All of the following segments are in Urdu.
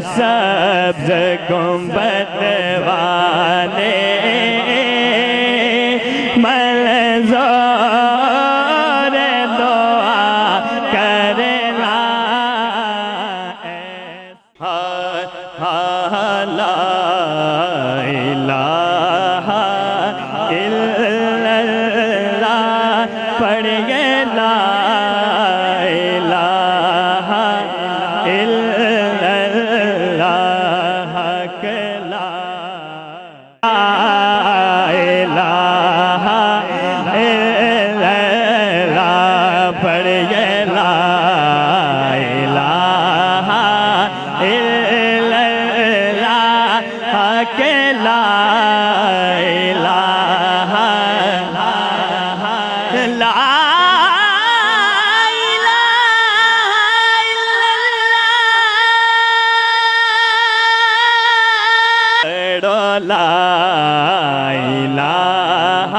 سبز گنبد والے منظور دعا کرنا لا الہ الا اللہ پڑھیے لا الہ الا اللہ کے لا الہ الا اللہ پڑھیے لا الہ الا اللہ کے لا الہ لا لا الہ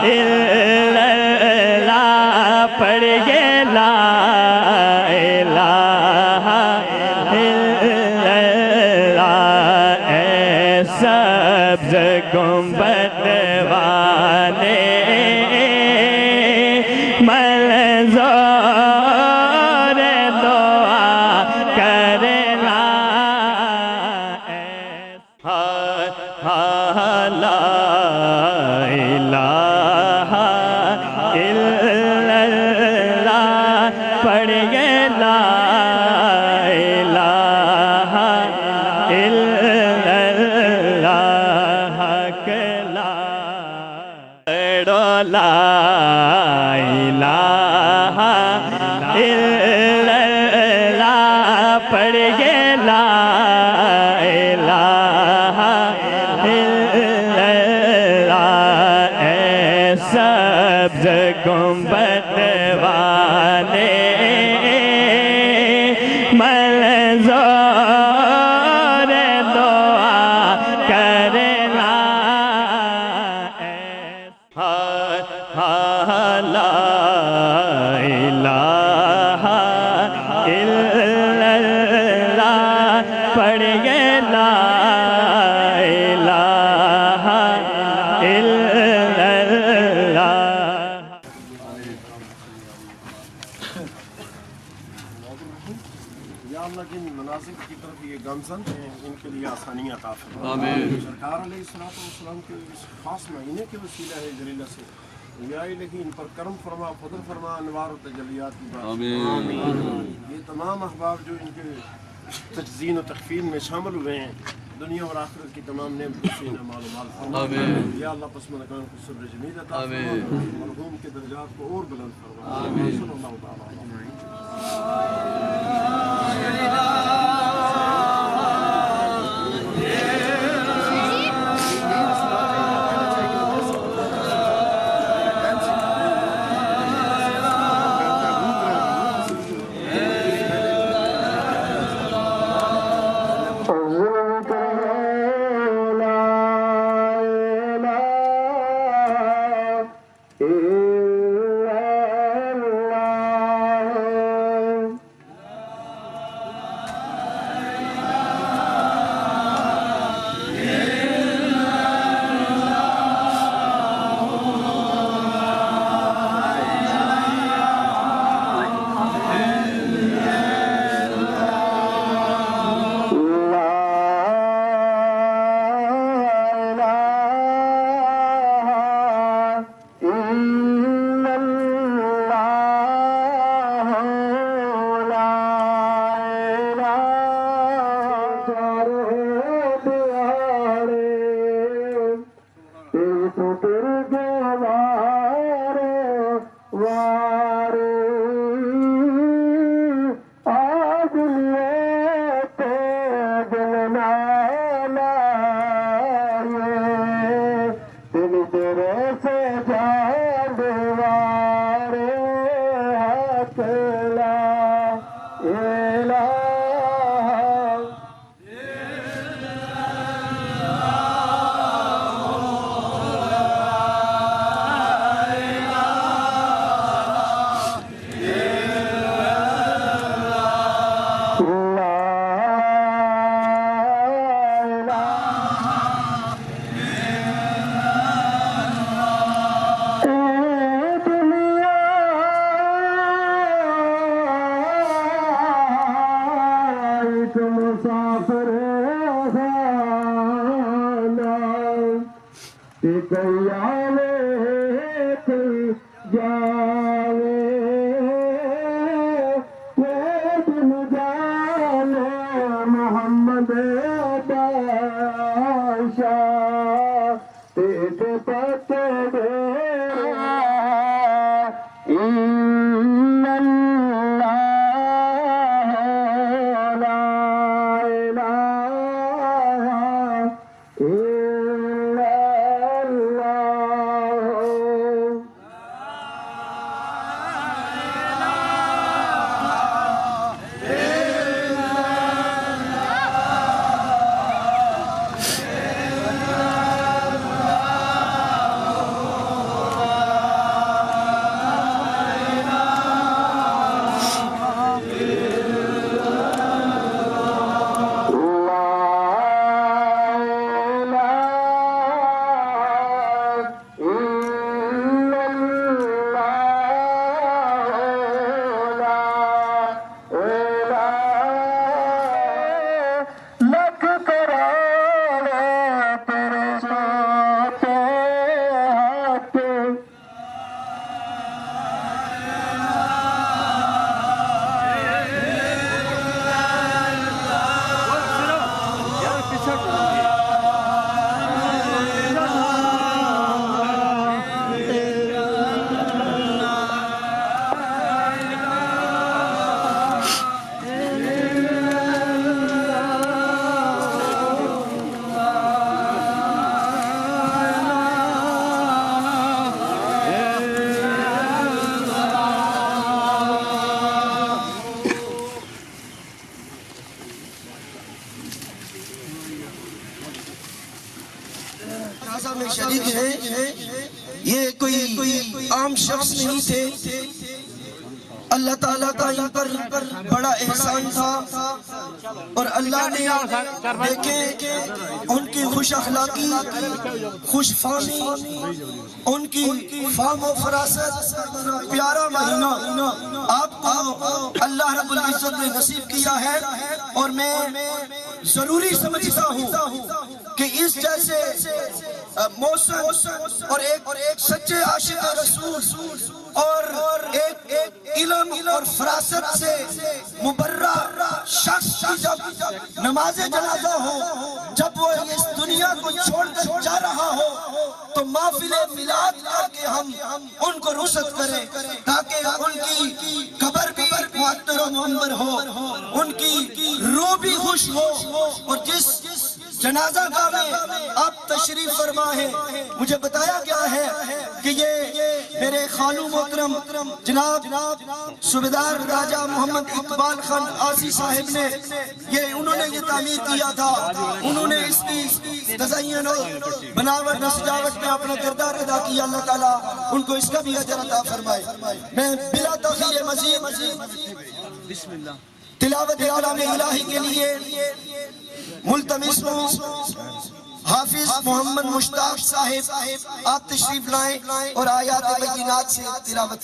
الا اللہ پڑھیے لا الہ الا اللہ اے سبز گنبد والے منظور دعا کرنا لا الہ الا اللہ پڑھیے لا الہ الا اللہ کے لا لا الہ الا اللہ پڑھیے لا الہ الا اللہ اے سبز گنبد والے منظور دعا کرنا لا الہ الا اللہ پڑھیے لا الہ الا اللہ یا اللہ جن مناسب کی طرف یہ گامزن ہیں ان کے لیے آسانیاں عطا فرما آمین سرکار علیہ السلام کے اس خاص مہینے کے وسیلہ ہے جلیلہ سے یا الہی ان پر کرم فرما فضل فرما انوار و تجلیات کی بات آمین یہ تمام احباب جو ان کے تجزین و تخفین میں شامل ہوئے ہیں دنیا اور آخرت کی تمام نعمتوں سے انہیں مال و مال فرما یا اللہ پس مکان کو صبر جمیل عطا فرما مرحوم کے درجات کو اور بلند فرما صلی اللہ تعالیٰ علیہ سیالے کل جاوے یہ دن جانے محمد بادشاہ تیرے پتے دے جنازہ میں شریک ہیں، یہ کوئی عام شخص نہیں تھے، اللہ تعالیٰ کا ان پر بڑا احسان تھا، اور اللہ نے دیکھے ان کی خوش اخلاقی، خوش فہمی، ان کی فہم و فراست، پیارا مہینہ آپ کو اللہ رب العزت نے نصیب کیا ہے، اور میں ضروری سمجھتا ہوں کہ اس جیسے موسم اور ایک سچے عاشق رسول اور ایک علم اور فراست سے مبرہ شخص کی جب نماز جنازہ ہو، جب وہ اس دنیا کو چھوڑ کر جا رہا ہو، تو محفل میلاد کر کے ہم ان کو رخصت کریں، تاکہ ان کی قبر بھی معطر و منور ہو، ان کی روح بھی خوش ہو، اور جس جنازہ گاہ میں آپ تشریف فرما ہے، مجھے بتایا گیا ہے کہ یہ میرے خالو محترم جناب صوبیدار راجہ محمد اقبال خان آسی صاحب نے انہوں نے یہ تعمیر کیا تھا، انہوں نے اس کی تزئین و بناوٹ و سجاوٹ میں اپنا کردار ادا کیا، اللہ تعالیٰ ان کو اس کا بھی اجر عطا فرمائے۔ میں بلا تاخیر مزید تلاوت کلام الہی کے لیے ملتمس ہوں حافظ محمد مشتاق صاحب، آپ تشریف لائیں اور آیات بینات سے تلاوت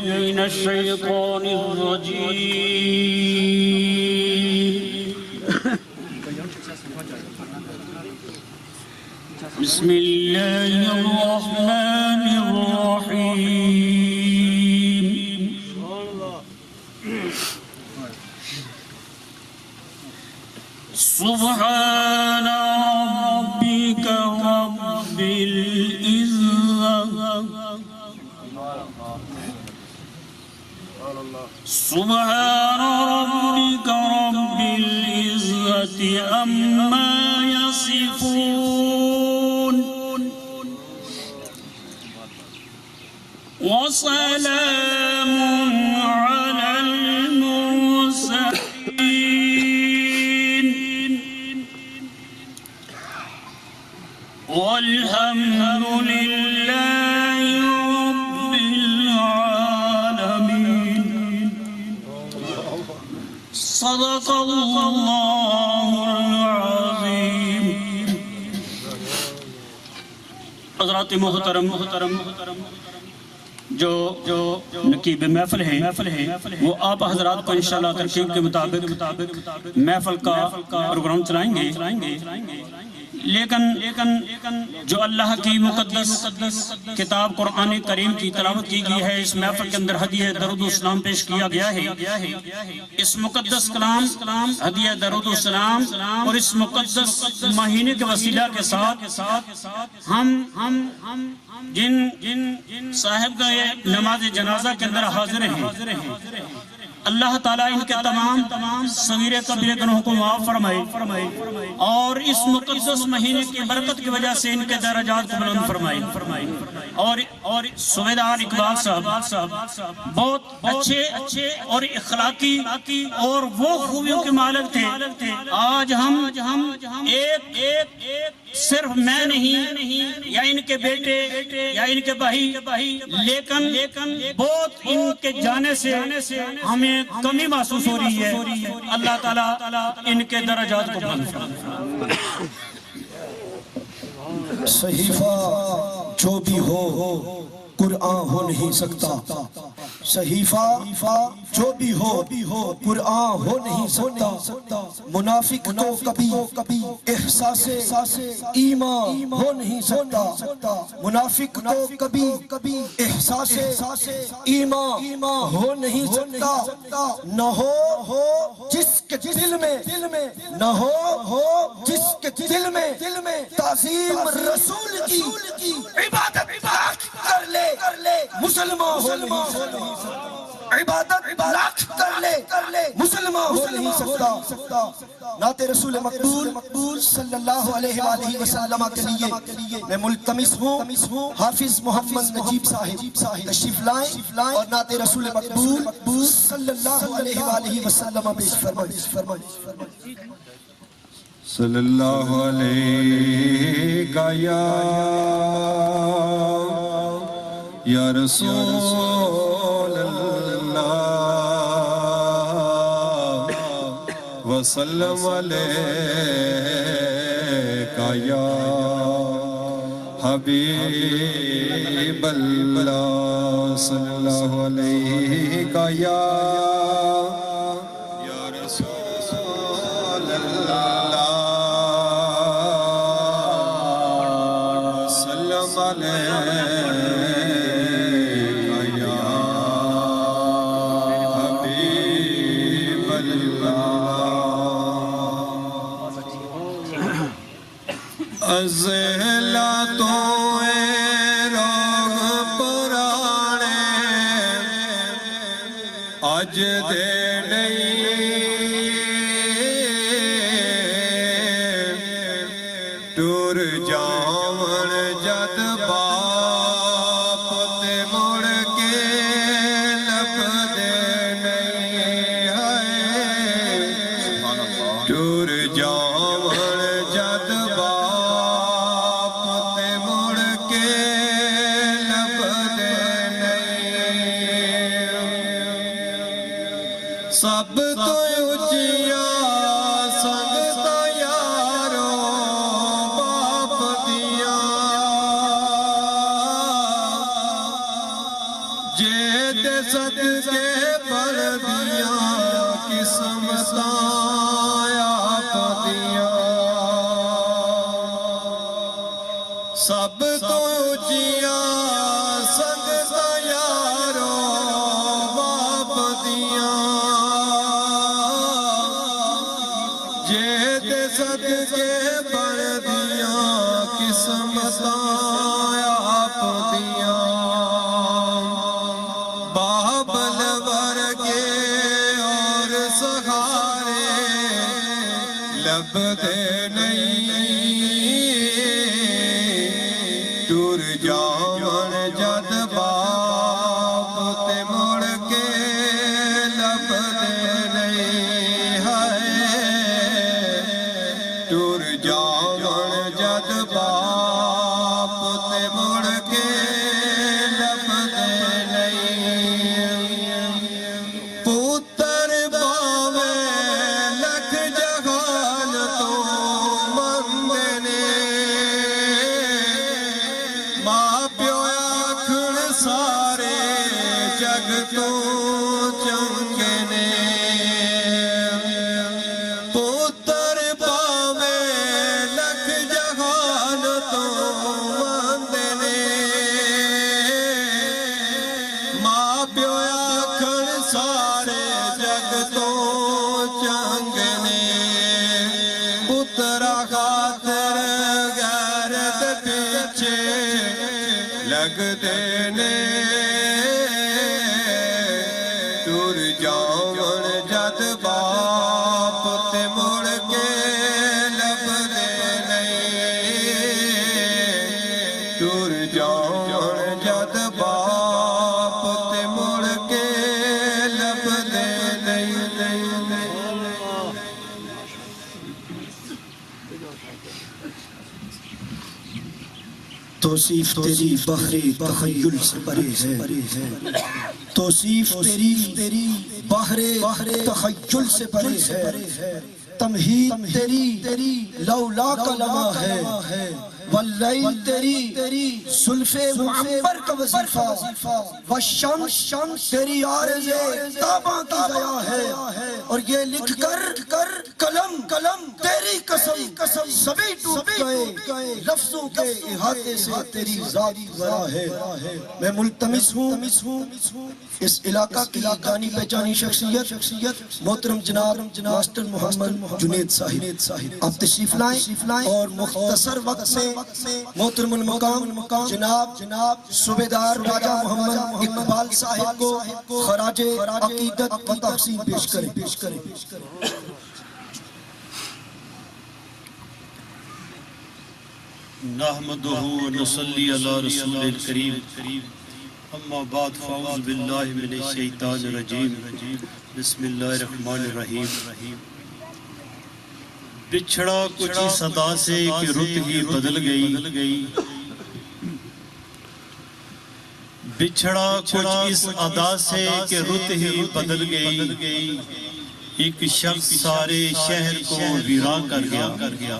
من الشیطان الرجیم بسم اللہ الرحمن الرحیم سبحان ربک رب سبحان ربك رب العزة عما يصفون وسلام على المرسلين والحمد لله رب العالمين صدق اللہ العظیم۔ حضرات محترم، جو نقیب محفل ہے وہ آپ حضرات کو انشاءاللہ ترکیب کے مطابق محفل کا پروگرام چلائیں گے، لیکن جو اللہ کی مقدس کتاب قرآن کریم کی تلاوت کی گئی ہے، اس محفل کے اندر ہدیہ درود و سلام پیش کیا گیا ہے۔ اس مقدس کلام ہدیہ درود و سلام اور اس مقدس مہینے کے وسیلہ کے ساتھ ہم جن صاحب کا یہ نماز جنازہ کے اندر حاضر ہیں، اللہ تعالیٰ ان کے تمام صغیر کبیر گناہوں کو معاف فرمائے اور اس مقدس مہینے کی برکت کی وجہ سے ان کے درجات کو بلند فرمائے۔ اور سویدار اقبال صاحب بہت اچھے اور اخلاقی اور وہ خوبیوں کے مالک تھے۔ آج ہم ایک صرف میں نہیں یا ان کے بیٹے یا ان کے بھائی، لیکن بہت ان کے جانے سے ہمیں کمی محسوس ہو رہی ہے۔ اللہ تعالیٰ ان کے درجات کو بلند فرمائے۔ صحیفہ جو بھی ہو قرآن ہو نہیں سکتا، صحیفہ جو بھی ہو قرآن ہو نہیں سکتا۔ منافق کو کبھی احساس ایمان ہو نہیں سکتا، منافق کو کبھی احساس ایمان ہو نہیں سکتا۔ نہ ہو جس کے دل میں نہ ہو جس کے دل میں تعظیم رسول کی عبادت کر لے مسلمان ہو نہیں سکتا، عبادت لاکھ کر لے مسلمان ہو نہیں سکتا۔ نعت رسول مقبول صلی اللہ علیہ وآلہ وسلم کے لیے میں ملتمس ہوں حافظ محمد نجیب صاحب تشریف لائیں اور نعت رسول مقبول صلی اللہ علیہ وآلہ وسلم پیش فرمائیں۔ صلی اللہ علیہ یا رسول اللہ وسلم علیکہ یا حبیب اللہ، صلی اللہ علیہ یا رسول اللہ وسلم علیکہ ازلا تو روگ پرانے اج دے نہیں ٹور جاون جد باپ تے مڑ کے لب دے نہیں ہے، ٹور جاون جد سب تو اچیا سنگتا یارو باپ دیا، جے دے صدقے پر دیا قسمتاں آپ دیا، سب تو اچیا سنگتا یارو باپ دیا، صدقے بڑھ دیا قسمتاں آپ دیا، بابل ورگے اور سہارے لب دے نہیں، ٹور جاون جد باپ تے مڑ کے لب دے نہیں ہے، ٹور جاون جد باپ تے مڑ کے لب دے نہیں، پتر باوے لکھ جہان تو جگ تو چنگے نے پتر پاوے لکھ جہان تو ماندے نے ماں پیو آکھن سارے جگ تو چنگے نے پترا خاطر غیرت پیچھے لگ دینے ٹر جاون جد باپ تے مڑ کے لب دے نہیں ٹر جاون جد باپ تے مڑ کے لب دے نہیں توصیف تیری بحر تخیل سے پرے ہے توصیف تیری بحر تخیل سے پرے ہے تمہید تیری لولا کا لمحہ ہے واللیل تیری زلف معمر کا وظیفہ والشمس تیری عارض تاباں کی ضیاء ہے اور یہ لکھ کر قلم تیری قسم سبھی ٹوٹ گئے لفظوں کے احاطے سے تیری ذات ورا ہے میں ملتمس ہوں اس علاقہ کی جانی پہچانی شخصیت محترم جناب ماسٹر محمد جنید صاحب آپ تشریف لائیں اور مختصر وقت میں محترم المقام جناب صوبیدار راجہ محمد اقبال صاحب کو خراج عقیدت و تحسین پیش کریں نحمدہ و نصلی علی رسول الکریم اما بعد فاعوذ باللہ من الشیطان الرجیم بسم اللہ الرحمن الرحیم بچھڑا کچھ اس صدا سے کہ رت ہی بدل گئی بچھڑا کچھ اس ادا سے کہ رت ہی بدل گئی ایک شخص سارے شہر کو ویران کر گیا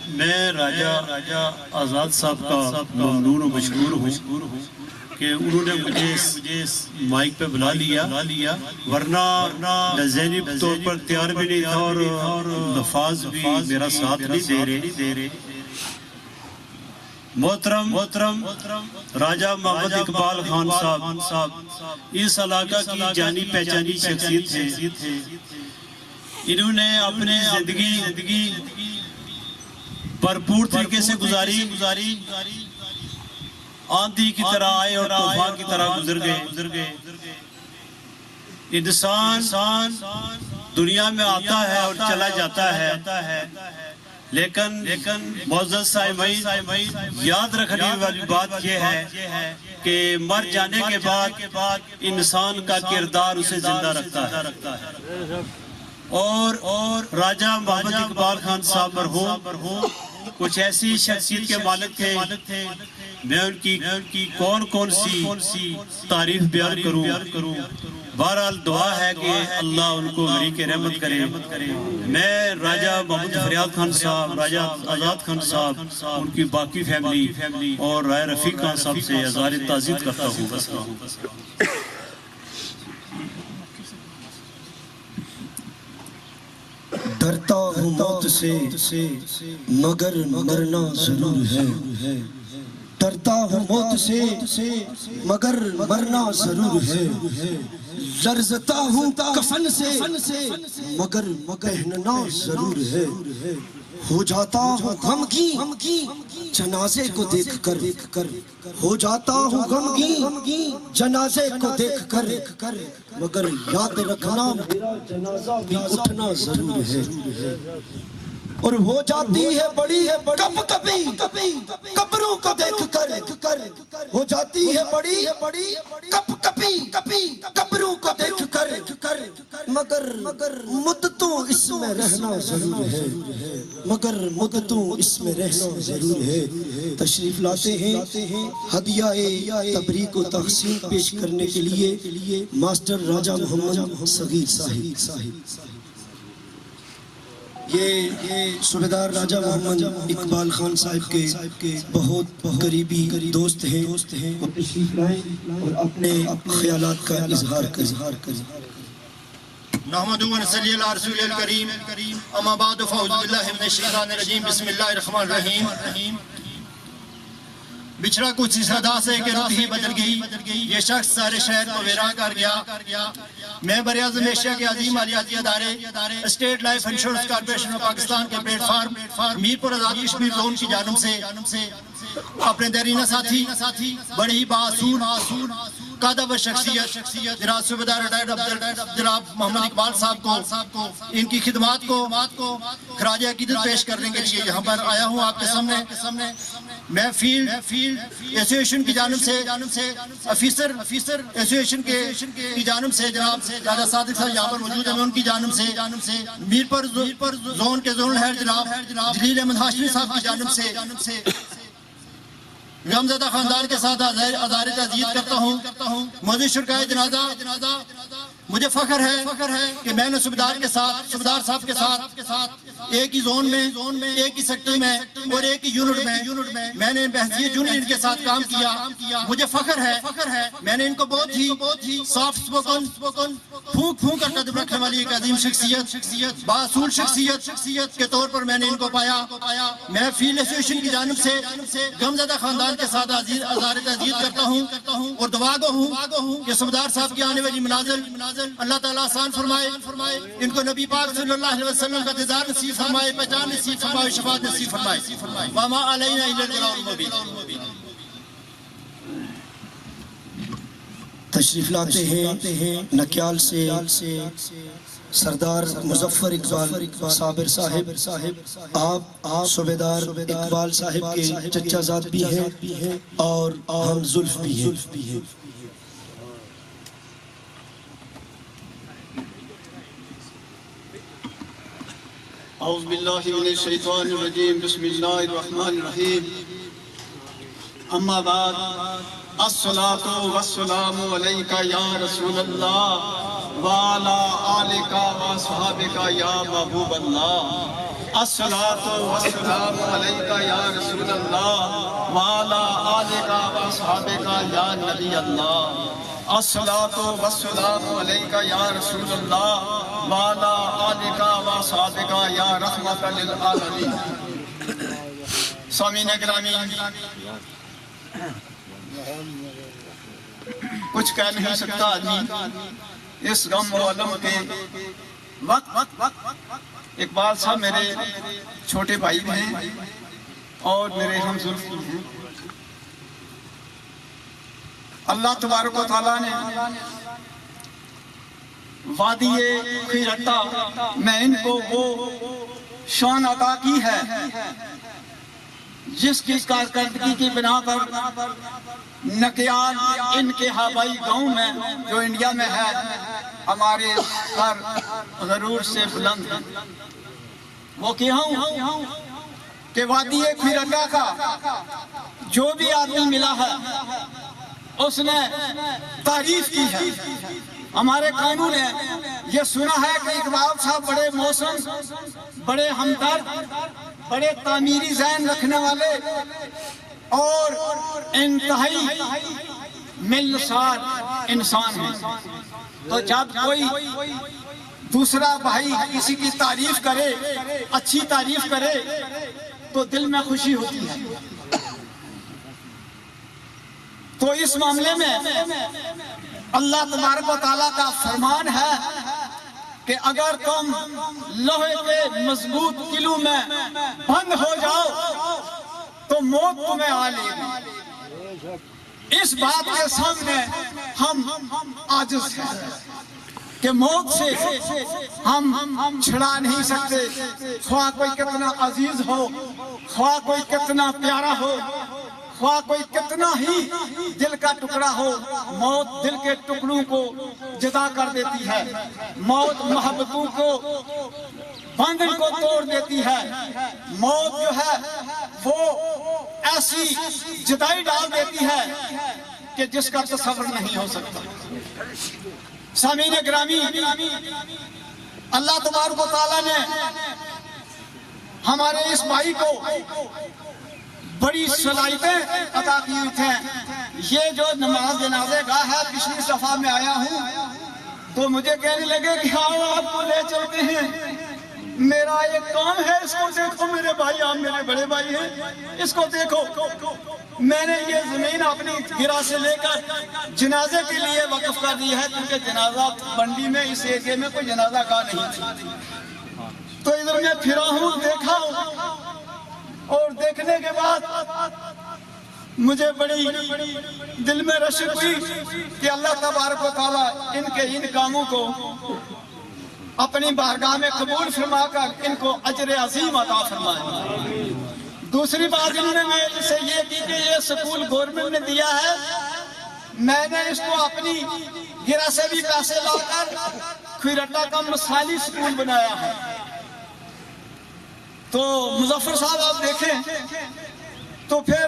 میں راجہ آزاد صاحب کا ممنون و مشکور ہوں کہ انہوں نے مجھے مائک پہ بلا لیا ورنہ ذہنی طور پر تیار بھی نہیں تھا اور لفاظ بھی میرا ساتھ نہیں دے رہے محترم راجہ محمد اقبال خان صاحب اس علاقہ کی جانی پہچانی شخصیت ہے انہوں نے اپنی زندگی بھرپور طریقے سے گزاری آندھی کی طرح آئے اور طوفان کی طرح گزر گئے انسان دنیا میں آتا ہے اور چلا جاتا ہے لیکن معزز سامعین یاد رکھنے والی بات یہ ہے کہ مر جانے کے بعد انسان کا کردار اسے زندہ رکھتا ہے اور راجہ محمد اقبال خان صاحب مرحوم کچھ ایسی شخصیت کے مالک تھے میں ان کی کون سی تعریف بیان کروں بہرحال دعا ہے کہ اللہ ان کو غریق رحمت کرے میں راجہ محمد فریاد خان صاحب راجہ آزاد خان صاحب ان کی باقی فیملی اور رائے رفیق خان صاحب سے اظہار تعزیت کرتا ہوں ڈرتا ہوں موت سے مگر مرنا ضرور ہے ڈرتا ہوں موت سے مگر مرنا ضرور ہے لرزتا ہوں کفن سے مگر پہننا ضرور ہے ہو جاتا ہوں غمگین جنازے کو دیکھ کر ہو جاتا ہوں غمگین جنازے کو دیکھ کر مگر یاد رکھنا میرا جنازہ بھی اٹھنا ضرور ہے اور ہو جاتی ہے بڑی کبھی قبروں کو دیکھ کر ہو جاتی ہے بڑی کبھی قبروں کو دیکھ کر مگر مدتوں اس میں رہنا ضرور ہے تشریف لاتے ہیں ہدیہ تبریک و تحسین پیش کرنے کے لیے ماسٹر راجہ محمد صغیر صاحب یہ صوبیدار راجہ محمد اقبال خان صاحب کے بہت قریبی دوست ہیں، وہ تشریف لائیں اور اپنے خیالات کا اظہار کریں۔ نحمد و نصلی علی رسول الکریم، اما بعد فاعوذ باللہ من الشیطان الرجیم، بسم اللہ الرحمن الرحیم۔ بچھڑا کچھ اس ادا سے کہ روح ہی بدل گئی، یہ شخص سارے شہر کو ویراں کر گیا۔ میں براعظم ایشیا کے عظیم مالیاتی ادارے state life insurance corporation of Pakistan کے پلیٹ فارم میر پور آزاد کشمیر زون کی جانب سے اپنے دیرینہ ساتھی بڑے ہی باصول قادب شخصیت جناب صوبیدار ریٹائرڈ جناب محمد اقبال صاحب کو ان کی خدمات کو خراج عقیدت پیش کرنے کے لیے یہاں پر آیا ہوں آپ کے سامنے۔ میں فیلڈ ایسوسیشن کی جانب سے افیسر ایسوسیشن کی جانب سے جناب راجہ صادق صاحب یہاں پر موجود ہیں، ان کی جانب سے میر پر زون کے زونل ہیڈ جناب جلیل احمد ہاشمی صاحب کی جانب سے غمزدہ خاندان کے ساتھ عزائر تعزیت کرتا ہوں۔ موجود شرکائے جنازہ، مجھے فخر ہے کہ میں نے صوبیدار صاحب کے ساتھ ایک ہی زون میں ایک ہی سیکٹر میں اور ایک ہی یونٹ میں نے بحثیت جونیئر کے ساتھ کام کیا۔ مجھے فخر ہے میں نے ان کو بہت ہی سافٹ سپوکن پھونک کر قدم رکھنے والی ایک عظیم شخصیت باصول شخصیت کے طور پر میں نے ان کو پایا۔ میں فیلڈ ایسوسیشن کی جانب سے غمزدہ خاندان کے ساتھ عزائر تعزیت کرتا ہوں اور دعا گو ہوں کہ صوبیدار صاحب کی آنے والی منازل اللہ تعالیٰ آسان فرمائے، ان کو نبی پاک صلی اللہ علیہ وسلم کا دیدار نصیب فرمائے، پہچان نصیب فرمائے، شفاعت نصیب فرمائے۔ وما علینا الا البلاغ المبین۔ تشریف لاتے ہیں نکیال سے سردار مظفر اقبال صابر صاحب، آپ صوبیدار اقبال صاحب کے چچا زاد بھی ہیں اور ہم زلف بھی ہیں۔ اعوذ باللہ من الشیطان الرجیم، بسم اللہ الرحمن الرحیم۔ اما بعد، الصلاة والسلام علیکہ یا رسول اللہ وعلی آلکہ واصحابکہ یا محبوب اللہ۔ الصلاة والسلام علیکہ یا رسول اللہ وعلی آلکہ واصحابکہ یا نبی اللہ۔ الصلاة والسلام علیکہ یا رسول اللہ وعلی آلکہ واصحابکہ یا رحمت للعالمین۔ سامعین گرامی، کچھ کہہ نہیں سکتا آدمی اس غم و علم کے وقت۔ اقبال صاحب میرے چھوٹے بھائی ہیں اور میرے ہم زلف ہیں۔ اللہ تبارک و تعالیٰ نے وادی خیرتہ میں ان کو وہ شان عطا کی ہے جس کی کارکردگی کی بنا پر نکیال ان کے آبائی گاؤں میں جو انڈیا میں ہے ہمارے پر غرور سے بلند ہے۔ وہ کیا ہوں کہ وادی خیرتہ کا جو بھی آدمی ملا ہے اس نے تعریف کی ہے۔ ہمارے قانون نے یہ سنا ہے کہ اقبال صاحب بڑے موسم، بڑے ہمدرد، بڑے تعمیری ذہن رکھنے والے اور انتہائی ملنسار انسان ہیں۔ تو جب کوئی دوسرا بھائی کسی کی تعریف کرے، اچھی تعریف کرے تو دل میں خوشی ہوتی ہے۔ تو اس معاملے میں اللہ تبارک و تعالیٰ کا فرمان ہے کہ اگر تم لوہے کے مضبوط قلعوں میں بند ہو جاؤ تو موت تمہیں آ لے گی۔ اس بات کے سامنے ہم عاجز ہیں کہ موت سے ہم چھڑا نہیں سکتے، خواہ کوئی کتنا عزیز ہو، خواہ کوئی کتنا پیارا ہو، خواہ کوئی کتنا ہی دل کا ٹکڑا ہو، موت دل کے ٹکڑوں کو جدا کر دیتی ہے۔ موت محبتوں کو بندھن کو توڑ دیتی ہے۔ موت جو ہے وہ ایسی جدائی ڈال دیتی ہے کہ جس کا تصور نہیں ہو سکتا۔ سامعین گرامی، اللہ تبارک و تعالیٰ نے ہمارے اس بھائی کو بڑی صلاحیتیں عطا کی ہوئی تھیں. یہ جو نماز جنازے کا ہے پچھلی صفحہ میں آیا ہوں تو مجھے کہنے لگے کہ آؤ آپ کو لے چلتے ہیں, میرا ایک کام ہے, اس کو دیکھو میرے بھائی, آپ میرے بڑے بھائی ہیں, اس کو دیکھو. میں نے یہ زمین اپنی گرا سے لے کر جنازے کے لیے وقف کر دی ہے, کیونکہ جنازہ بنڈی میں اس ایریے میں کوئی جنازہ گاہ نہیں تھی. تو ادھر میں پھرا ہوں, دیکھا, اور دیکھنے کے بعد مجھے بڑی دل میں رشک ہوئی کہ اللہ تبارک و تعالیٰ ان کے ان کاموں کو اپنی بارگاہ میں قبول فرما کر ان کو اجر عظیم عطا فرمائے. دوسری بات انہوں نے میرے سے یہ کی کہ یہ سکول گورنمنٹ نے دیا ہے, میں نے اس کو اپنی گرہ سے بھی پیسے لا کر کھیرٹا کا مثالی سکول بنایا ہے. تو مظفر صاحب آپ دیکھیں تو پھر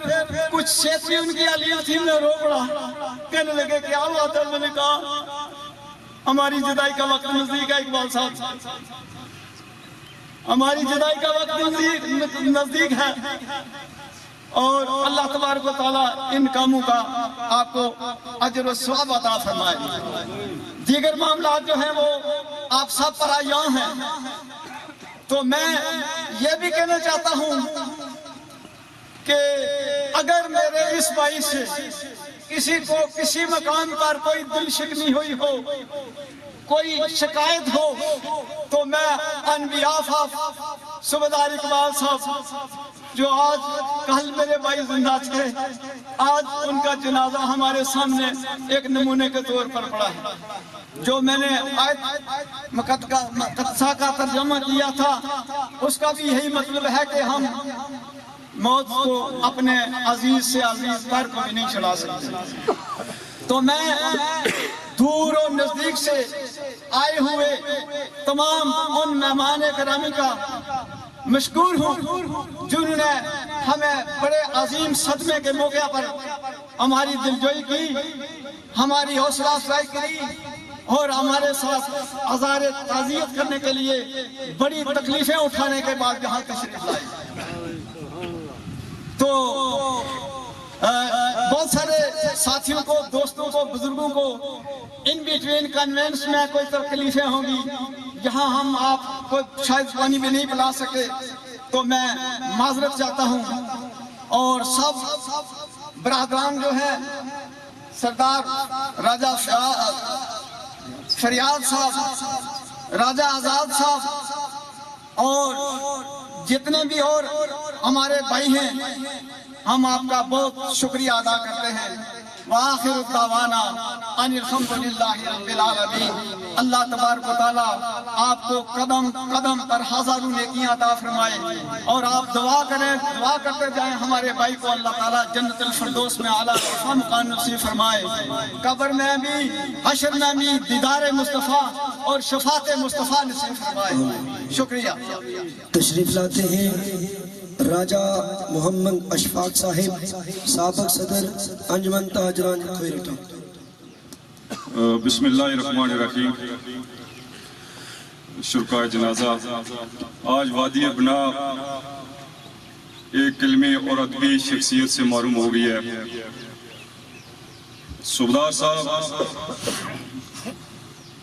کچھ شیطری ان کی علیت تھی, میں رو پڑا, کہنے لگے کیا ہوا تھا. میں نے کہا ہماری جدائی کا وقت نزدیک ہے اقبال صاحب, ہماری جدائی کا وقت نزدیک ہے, اور اللہ تبارک و تعالیٰ ان کاموں کا آپ کو اجر و ثواب عطا فرمائے. دیگر معاملات جو ہیں وہ آپ سب پر عیاں ہیں. تو میں یہ بھی کہنا چاہتا ہوں کہ اگر میرے اس بھائی سے کسی کو کسی مقام پر کوئی دل شکنی ہوئی ہو, کوئی شکایت ہو, تو میں on behalf of صوبیدار اقبال صاحب جو آج کل میرے بھائی زندہ تھے, آج ان کا جنازہ ہمارے سامنے ایک نمونے کے طور پر پڑا ہے. جو میں نے آیت مقدسہ کا ترجمہ کیا تھا اس کا بھی یہی مطلب ہے کہ ہم موت کو اپنے عزیز سے عزیز پر کو بھی نہیں چلا سکتے. تو میں دور و نزدیک سے آئے ہوئے تمام ان مہمان کرامی کا مشکور ہوں جنہوں نے ہمیں بڑے عظیم صدمے کے موقع پر ہماری دلجوئی کی, ہماری حوصلہ افزائی کی, اور ہمارے ساتھ اظہار تعزیت کرنے کے لیے بڑی تکلیفیں اٹھانے کے بعد یہاں تشریف لائے. تو بہت سارے ساتھیوں کو, دوستوں کو, بزرگوں کو ان بٹوین کنوینس میں کوئی تکلیفیں ہوں گی, یہاں ہم آپ کو شاید پانی بھی نہیں پلا سکے, تو میں معذرت چاہتا ہوں. اور سب برادران جو ہیں, سردار راجہ فریاد صاحب, راجہ آزاد صاحب, اور جتنے بھی اور ہمارے بھائی ہیں, ہم آپ کا بہت شکریہ ادا کرتے ہیں. وآخر الدعوانا ان الحمدللہ رب العالمین. اللہ تبارک و تعالیٰ آپ کو قدم قدم پر ہزاروں نیکیاں عطا فرمائے, اور آپ دعا کریں, دعا کرتے جائیں ہمارے بھائی کو اللہ تعالیٰ جنت الفردوس میں اعلیٰ مقام نصیب فرمائے. قبر میں بھی حشر میں بھی دیدار مصطفیٰ اور شفاعت مصطفیٰ نصیب فرمائے. شکریہ. تشریف لاتے ہیں راجہ محمد اشفاق صاحب, سابق صدر انجمن تاجران کھیرٹا. بسم اللہ الرحمن الرحیم. شرکائے جنازہ, آج وادی بنا ایک علمی اور ادبی شخصیت سے معلوم ہو گئی ہے. صوبیدار صاحب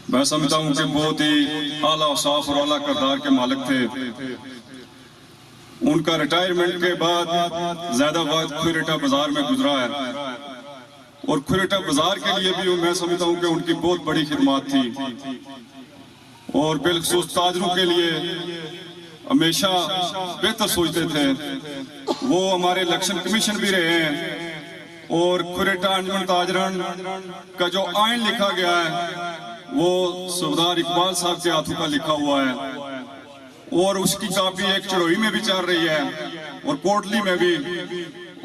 میں سمجھتا ہوں کہ بہت ہی اعلیٰ اوصاف اور اعلیٰ کردار کے مالک تھے. ان کا ریٹائرمنٹ کے بعد زیادہ وقت کھیرٹا بازار میں گزرا ہے, اور کھیرٹا بازار کے لیے بھی میں سمجھتا ہوں کہ ان کی بہت بڑی خدمات تھی, اور بالخصوص تاجروں کے لیے ہمیشہ بہتر سوچتے تھے. وہ ہمارے الیکشن کمیشن بھی رہے ہیں, اور کھیرٹا انجمن تاجران کا جو آئین لکھا گیا ہے وہ صوبیدار اقبال صاحب کے ہاتھوں کا لکھا ہوا ہے, اور اس کی کاپی ایک چڑوئی میں بھی چل رہی ہے اور کوٹلی میں بھی.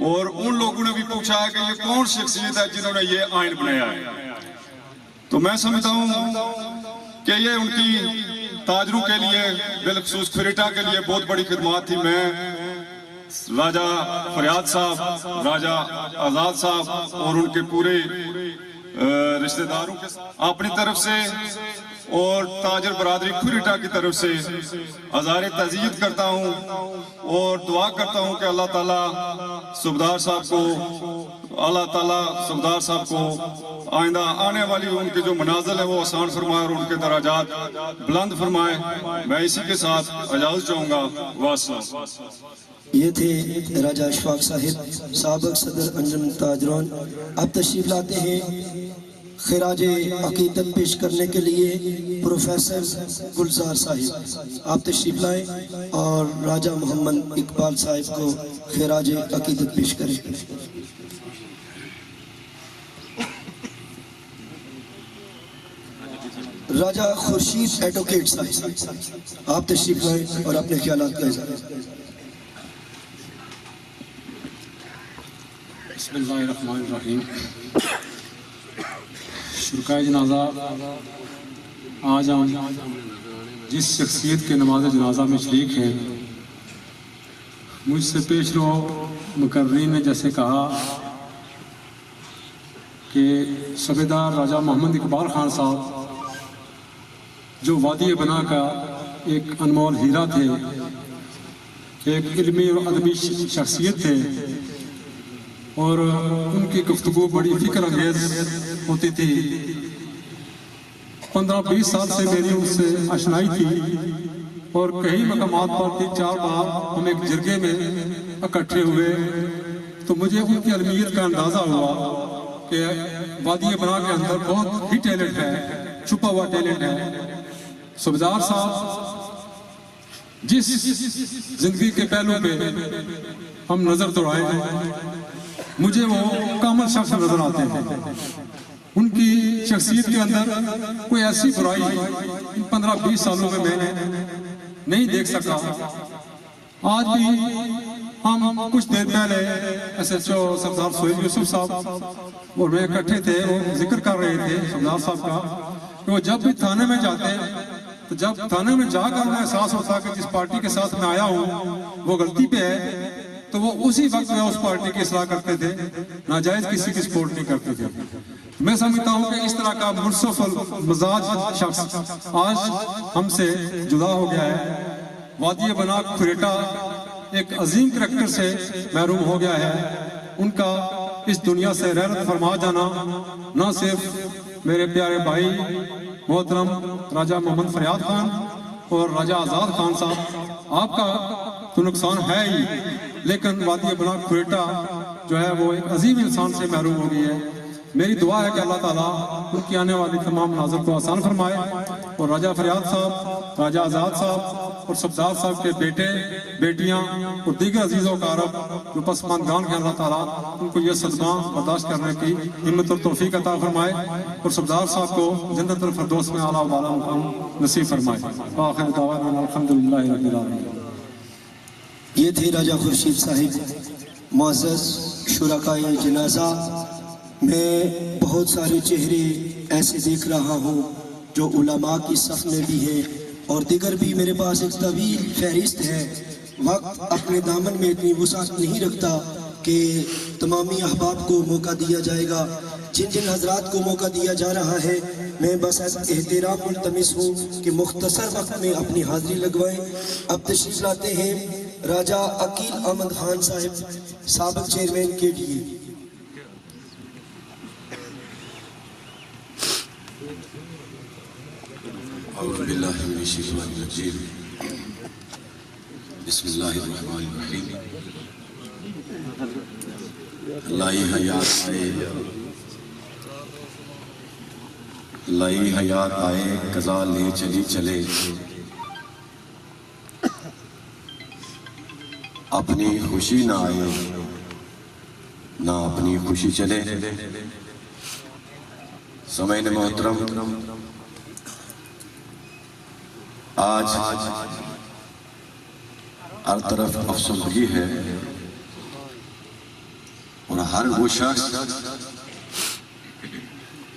اور ان لوگوں نے بھی پوچھا ہے کہ یہ کون شخصیت ہے جنہوں نے یہ آئین بنایا ہے. تو میں سمجھتا ہوں کہ یہ ان کی تاجروں کے لیے بالخصوص کھیرٹا کے لیے بہت بڑی خدمات تھی. میں راجہ فریاد صاحب, راجہ آزاد صاحب اور ان کے پورے رشتہ داروں کے اپنی طرف سے اور تاجر برادری کھریٹا کی طرف سے ہزار تعزیت کرتا ہوں اور دعا کرتا ہوں کہ اللہ تعالیٰ صوبیدار صاحب کو آئندہ آنے والی ان کے جو منازل ہے وہ آسان فرمائے اور ان کے درجات بلند فرمائے. میں اسی کے ساتھ اجازت چاہوں گا. واسلام. یہ تھے راجہ اشفاق صاحب سابق صدر انجمن تاجران. اب تشریف لاتے ہیں خراج عقیدت پیش کرنے کے لیے پروفیسر گلزار صاحب. آپ تشریف لائیں اور راجہ محمد اقبال صاحب کو خراج عقیدت پیش کریں. راجہ خورشید ایڈوکیٹ صاحب آپ تشریف لائیں اور اپنے خیالات کا اظہار. بسم اللہ الرحمن الرحیم. شرکائے جنازہ، آج ہم جس شخصیت کے نماز جنازہ میں شریک ہیں، مجھ سے پیش رو مقررین نے جیسے کہا کہ صوبیدار راجہ محمد اقبال خان صاحب جو وادی بنا کا ایک انمول ہیرا تھے، ایک علمی اور ادبی شخصیت تھے، اور ان کی گفتگو بڑی فکر انگیز ہوتی تھی. 15-20 سال سے میری ان سے آشنائی تھی اور کئی مقامات پر 3-4 بار ہم ایک جرگے میں اکٹھے ہوئے تو مجھے ان کی علمیت کا اندازہ ہوا کہ وادی بنا کے اندر بہت ہی ٹیلنٹ ہے، چھپا ہوا ٹیلنٹ ہے. صوبیدار صاحب جس زندگی کے پہلو پہ ہم نظر دوڑائے ہیں مجھے وہ کامل شخص نظر آتے ہیں. ان کی شخصیت کے اندر کوئی ایسی برائی 15-20 سالوں میں نے نہیں دیکھ سکا. آج بھی ہم کچھ دیر پہلے SHO سردار سہیل یوسف صاحب اور میں اکٹھے تھے، وہ ذکر کر رہے تھے سردار صاحب کا کہ وہ جب بھی تھانے میں جاتے تو جب تھانے میں جا کر انہیں احساس ہوتا کہ جس پارٹی کے ساتھ میں آیا ہوں وہ غلطی پہ ہے تو وہ اسی وقت میں اس پارٹی کی اصلاح کرتے تھے، ناجائز کسی کی سپورٹ نہیں کرتے تھے. میں سمجھتا ہوں کہ اس طرح کا منصف المزاج شخص آج ہم سے جدا ہو گیا ہے. وادی بنا کھریٹا ایک عظیم کریکٹر سے محروم ہو گیا ہے. ان کا اس دنیا سے رحلت فرما جانا نہ صرف میرے پیارے بھائی محترم راجہ محمد فریاد خان اور راجہ آزاد خان صاحب آپ کا تو نقصان ہے ہی، لیکن وادی بنا کھریٹا جو ہے وہ ایک عظیم انسان سے محروم ہو گئی ہے. میری دعا ہے کہ اللہ تعالیٰ ان کی آنے والی تمام مناظر کو آسان فرمائے اور راجہ فریاد صاحب، راجہ آزاد صاحب اور صوبیدار صاحب کے بیٹے بیٹیاں اور دیگر عزیز و اقارب جو پسماندگان ہیں، اللہ تعالیٰ ان کو یہ صدمہ برداشت کرنے کی ہمت اور توفیق عطا فرمائے اور صوبیدار صاحب کو جنت الفردوس میں اعلیٰ و بالا مقام نصیب فرمائے. آخر دعوانا الحمدللہ رب العالمین. یہ تھے راجہ خورشید صاحب. معزز شرکائے جنازہ، میں بہت سارے چہرے ایسے دیکھ رہا ہوں جو علماء کی صف میں بھی ہیں اور دیگر بھی. میرے پاس ایک طویل فہرست ہے. وقت اپنے دامن میں اتنی وسعت نہیں رکھتا کہ تمامی احباب کو موقع دیا جائے گا. جن جن حضرات کو موقع دیا جا رہا ہے میں بس احترام ملتمس ہوں کہ مختصر وقت میں اپنی حاضری لگوائیں. اب تشریف لاتے ہیں راجہ عقیل احمد خان صاحب سابق چیئرمین KDA. اعوذ باللہ من الشیطان الرجیم. بسم اللہ الرحمن الرحیم. لائی حیات آئے قضا لے چلی چلے، اپنی خوشی نہ آئے نہ اپنی خوشی چلے. سامعین محترم، آج ہر طرف افسردگی ہے اور ہر وہ شخص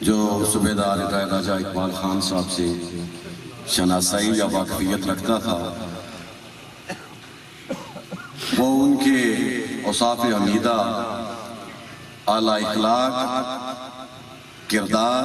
جو صوبیدار راجہ اقبال خان صاحب سے شناسائی یا واقفیت رکھتا تھا وہ ان کے اوصاف حمیدہ، اعلیٰ اخلاق، کردار،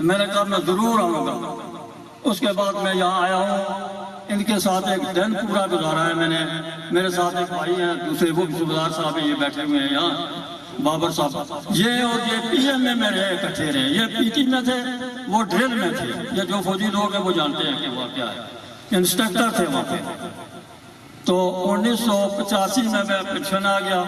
میں نے کہا میں ضرور آؤں گا. اس کے بعد میں یہاں آیا ہوں. ان کے ساتھ ایک دن پورا گزارا ہے میں نے. میرے ساتھ ایک بھائی ہیں دوسرے وہ بھی صوبیدار صاحب ہیں, یہ بیٹھے ہوئے ہیں یہاں, بابر صاحب. یہ اور یہ پی ایم میں میرے اکٹھے رہے. یہ پی ٹی میں تھے, وہ ڈرل میں تھے. یہ جو فوجی لوگ ہیں وہ جانتے ہیں کہ وہ کیا ہے. انسٹرکٹر تھے وہاں پہ. تو 1985 میں پنشن آ گیا.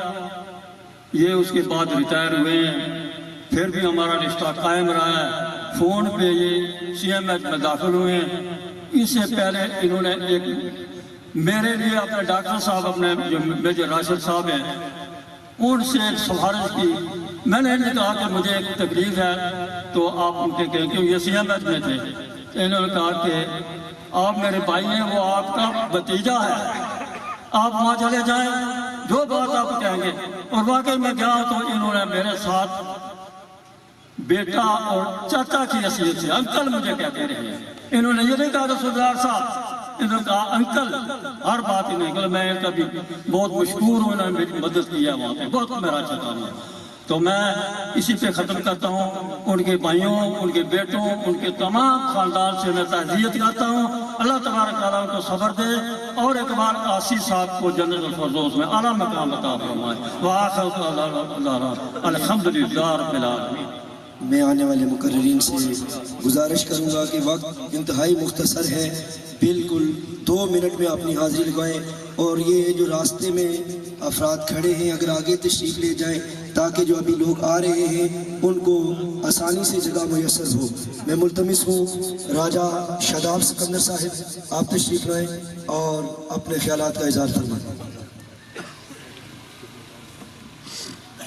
یہ اس کے بعد ریٹائر ہوئے ہیں. پھر بھی ہمارا رشتہ قائم رہا ہے. فون پہ یہ سی ایم ایچ میں داخل ہوئے ہیں. اس سے پہلے انہوں نے ایک میرے لیے اپنے ڈاکٹر صاحب, اپنے جو میجر راشد صاحب ہیں, ان سے ایک سفارش کی. میں نے انہیں کہا کہ مجھے ایک تکلیف ہے تو آپ ان کے کہیں, کہ یہ سی ایم ایچ میں تھے. انہوں نے کہا کہ آپ میرے بھائی ہیں, وہ آپ کا بھتیجا ہے, آپ وہاں چلے جائیں, جو بات آپ کہیں گے. اور واقعی میں گیا تو انہوں نے میرے ساتھ بیٹا اور چاچا کی حیثیت سے انکل مجھے کہتے رہے. انہوں نے یہ نہیں کہا رسولدار صاحب, انہوں نے کہا انکل. ہر بات انہیں کہ میں ان کا بھی بہت مشکور ہوں, انہوں نے میری مدد کی ہے وہاں پہ, بہت میرا اچھا کام ہے. تو میں اسی پہ ختم کرتا ہوں. ان کے بھائیوں, ان کے بیٹوں, ان کے تمام خاندان سے میں تعزیت کرتا ہوں. اللہ تبارک تعالیٰ ان کو صبر دے اور اقبال قاسی صاحب کو جنت الفردوس میں اعلیٰ مقام عطا فرمائے. وآخر الحمدللہ رب العالمین. میں آنے والے مقررین سے گزارش کروں گا کہ وقت انتہائی مختصر ہے, بالکل 2 منٹ میں اپنی حاضری لگائیں. اور یہ جو راستے میں افراد کھڑے ہیں اگر آگے تشریف لے جائیں تاکہ جو ابھی لوگ آ رہے ہیں ان کو آسانی سے جگہ میسر ہو. میں ملتمس ہوں راجہ شاداب سکندر صاحب آپ تشریف لائیں اور اپنے خیالات کا اظہار فرمائیں.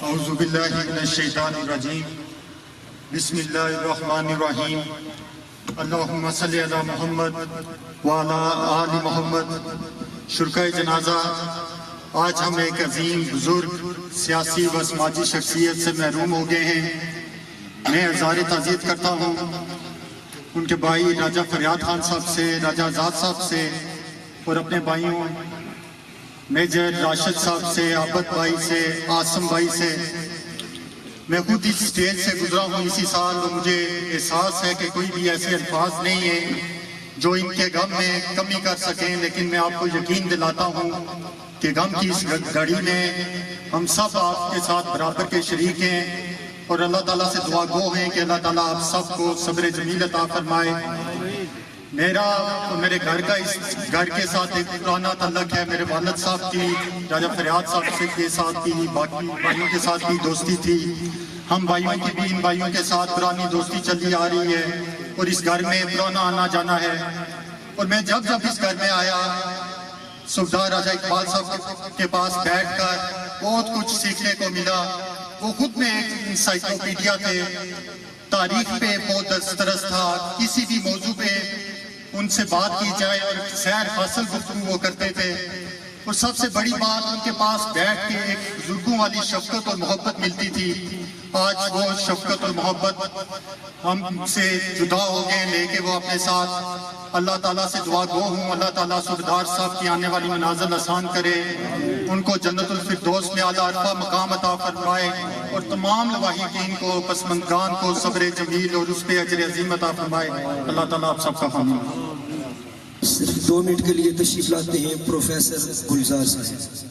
اعوذ باللہ من الشیطان الرجیم. بسم اللہ الرحمن الرحیم. اللہم صلی علی محمد وعلی آل محمد. شرکائے جنازہ, آج ہم ایک عظیم بزرگ سیاسی و سماجی شخصیت سے محروم ہو گئے ہیں. میں اظہار تعزیت کرتا ہوں ان کے بھائی راجہ فریاد خان صاحب سے, راجہ آزاد صاحب سے, اور اپنے بھائیوں میجر راشد صاحب سے, عابد بھائی سے, عاصم بھائی سے. میں خود اس اسٹیج سے گزرا ہوں اسی سال, اور مجھے احساس ہے کہ کوئی بھی ایسے الفاظ نہیں ہیں جو ان کے غم میں کمی کر سکیں. لیکن میں آپ کو یقین دلاتا ہوں کہ غم کی اس گھڑی میں ہم سب آپ کے ساتھ برابر کے شریک ہیں, اور اللہ تعالیٰ سے دعا گو ہیں کہ اللہ تعالیٰ آپ سب کو صبر جمیل عطا فرمائے. میرا اور میرے گھر کا اس گھر کے ساتھ ایک پرانا تعلق ہے. میرے والد صاحب کی راجہ فریاد صاحب کے ساتھ کی, باقی بھائیوں کے ساتھ کی دوستی تھی. ہم بھائیوں کی بھی ان بھائیوں کے ساتھ پرانی دوستی چلی آ رہی ہے, اور اس گھر میں پرانا آنا جانا ہے. اور میں جب اس گھر میں آیا, صوبیدار راجہ اقبال صاحب کے پاس بیٹھ کر بہت کچھ سیکھنے کو ملا. وہ خود میں ایک انسائکلوپیڈیا تھے, تاریخ پہ بہت دسترس تھا. کسی بھی موضوع پہ ان سے بات کی جائے اور سیر فاصل گفتگو وہ کرتے تھے. اور سب سے بڑی بات, ان کے پاس بیٹھ کے ایک بزرگوں والی شفقت اور محبت ملتی تھی. آج وہ شفقت اور محبت ہم سے جدا ہو گئے, لے کے وہ اپنے ساتھ. اللہ تعالیٰ سے دعا گو ہوں اللہ تعالیٰ صوبیدار صاحب کی آنے والی منازل آسان کرے, ان کو جنت الفردوس میں اعلیٰ عرفہ مقام عطا فرمائے, اور تمام لواحقین کو, پسماندگان کو صبر جمیل اور اس پہ اجر عظیم عطا فرمائے. اللہ تعالیٰ آپ سب کا حامی. صرف 2 منٹ کے لیے تشریف لاتے ہیں پروفیسر گلزار صاحب.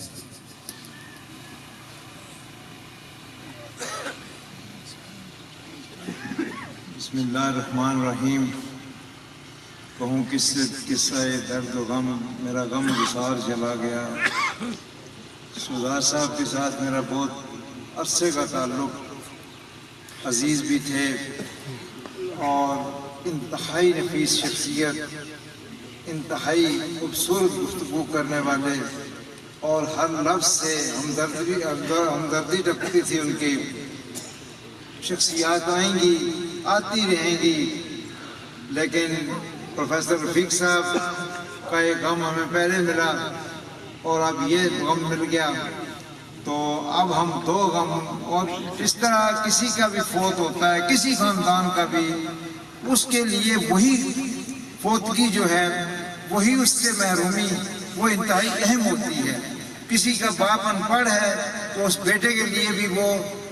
بسم اللہ الرحمن الرحیم. کہوں قصہ درد و غم, میرا غم گسار چلا گیا. صوبیدار صاحب کے ساتھ میرا بہت عرصے کا تعلق, عزیز بھی تھے اور انتہائی نفیس شخصیت, انتہائی خوبصورت گفتگو کرنے والے, اور ہر لفظ سے ہمدردی ٹپکتی تھی. ان کی شخصیات آئیں گی, آتی رہیں گی, لیکن پروفیسر رفیق صاحب کا ایک غم ہمیں پہلے ملا اور اب یہ غم مل گیا, تو اب ہم 2 غم. اور اس طرح کسی کا بھی فوت ہوتا ہے, کسی خاندان کا بھی, اس کے لیے وہی فوتگی جو ہے, وہی اس سے محرومی, وہ انتہائی اہم ہوتی ہے. کسی کا باپ ان پڑھ ہے تو اس بیٹے کے لیے بھی وہ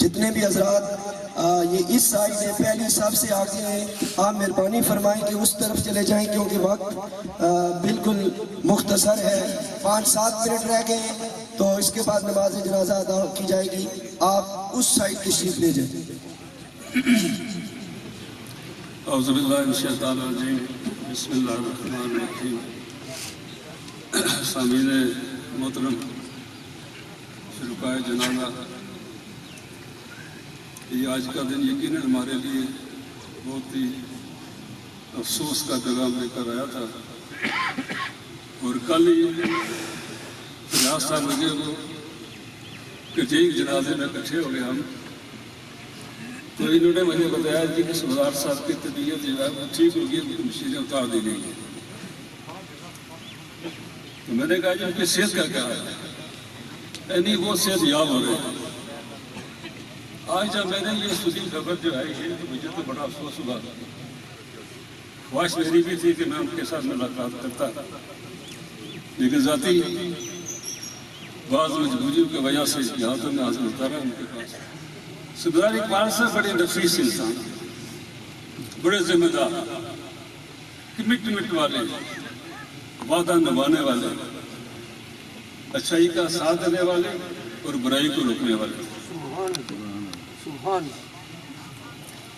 جتنے بھی حضرات یہ اس سائڈ میں پہلی سب سے آگے ہیں، آپ مہربانی فرمائیں کہ اس طرف چلے جائیں کیونکہ وقت بالکل مختصر ہے، 5-7 منٹ رہ گئے ہیں، تو اس کے بعد نماز جنازہ ادا کی جائے گی، آپ اس سائڈ تشریف لے جائیں۔ اعوذ باللہ من الشیطان الرجیم، بسم اللہ الرحمن الرحیم۔ سامعین محترم، شرکائے جنازہ، یہ آج کا دن یقیناً ہمارے لیے بہت ہی افسوس کا پیغام لے کر آیا تھا، اور کل ہی ریاض صاحب لگے وہ کہ ایک جنازے میں اکٹھے ہو گئے ہم، تو انہوں نے مجھے بتایا کہ سردار صاحب کی طبیعت جو ہے وہ ٹھیک ہوگی، مشیریں اتار دی گئی ہیں۔ تو میں نے کہا جی ان کی صحت کا کیا ہے؟ یعنی وہ صحت یاب ہو رہے ہیں۔ آج جب میں نے یہ سنی خبر جو آئی ہے تو مجھے تو بڑا افسوس ہوا، خواہش میری بھی تھی کہ میں ان کے ساتھ ملاقات کرتا، لیکن ذاتی بعض مجبوریوں کی وجہ سے یہاں تو میں حاضر ہوتا رہا ان کے پاس۔ سردار اقبال صاحب بڑے نفیس انسان، بڑے ذمہ دار، کمٹمنٹ والے، وعدہ نبھانے والے، اچھائی کا ساتھ دینے والے اور برائی کو روکنے والے۔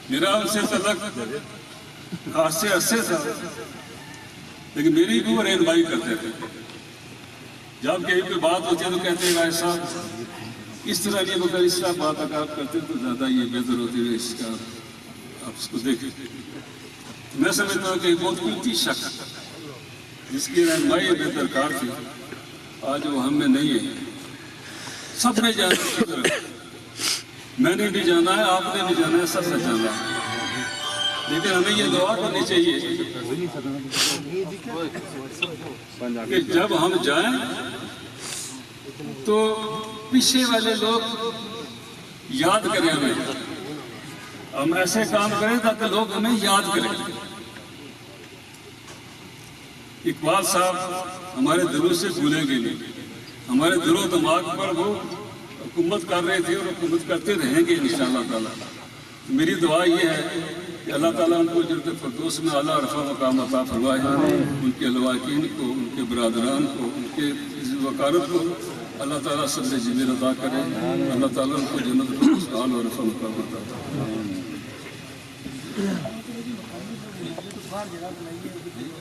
میرا ان سے تعلق خاص سے عرصے تھا، لیکن میری بھی وہ رہنمائی کرتے تھے۔ جب کہیں کوئی بات ہوتی ہے تو کہتے ہیں رائے صاحب اس طرح نہیں، مگر اس طرح بات اگر آپ کرتے تو زیادہ یہ بہتر ہوتی ہے، اس کا آپ اس کو دیکھیں۔ میں سمجھتا ہوں کہ ایک بہت قیمتی شخص جس کی رہنمائی ہمیں درکار تھی، آج وہ ہم میں نہیں ہے۔ سب نے جانا کی طرح، میں نے بھی جانا ہے، آپ نے بھی جانا ہے، سب نے جانا ہے، لیکن ہمیں یہ دعا کرنی چاہیے کہ جب ہم جائیں تو پیچھے والے لوگ یاد کریں ہمیں، ہم ایسے کام کریں تاکہ لوگ ہمیں یاد کریں۔ اقبال صاحب ہمارے دلوں سے بھولیں گے نہیں، ہمارے دل و دماغ پر وہ حکومت کر رہے تھے اور حکومت کرتے رہیں گے انشاءاللہ تعالیٰ۔ میری دعا یہ ہے کہ اللہ تعالیٰ ان کو جنت فردوس میں اعلیٰ رفع مقام عطا فرمائے، ان کے لواحقین کو، ان کے برادران کو، ان کے وقارت کو اللہ تعالیٰ سب سے جمیل عطا کرے، اللہ تعالیٰ ان کو جنت فردوس میں اعلیٰ رفع مقام عطا فرمائے۔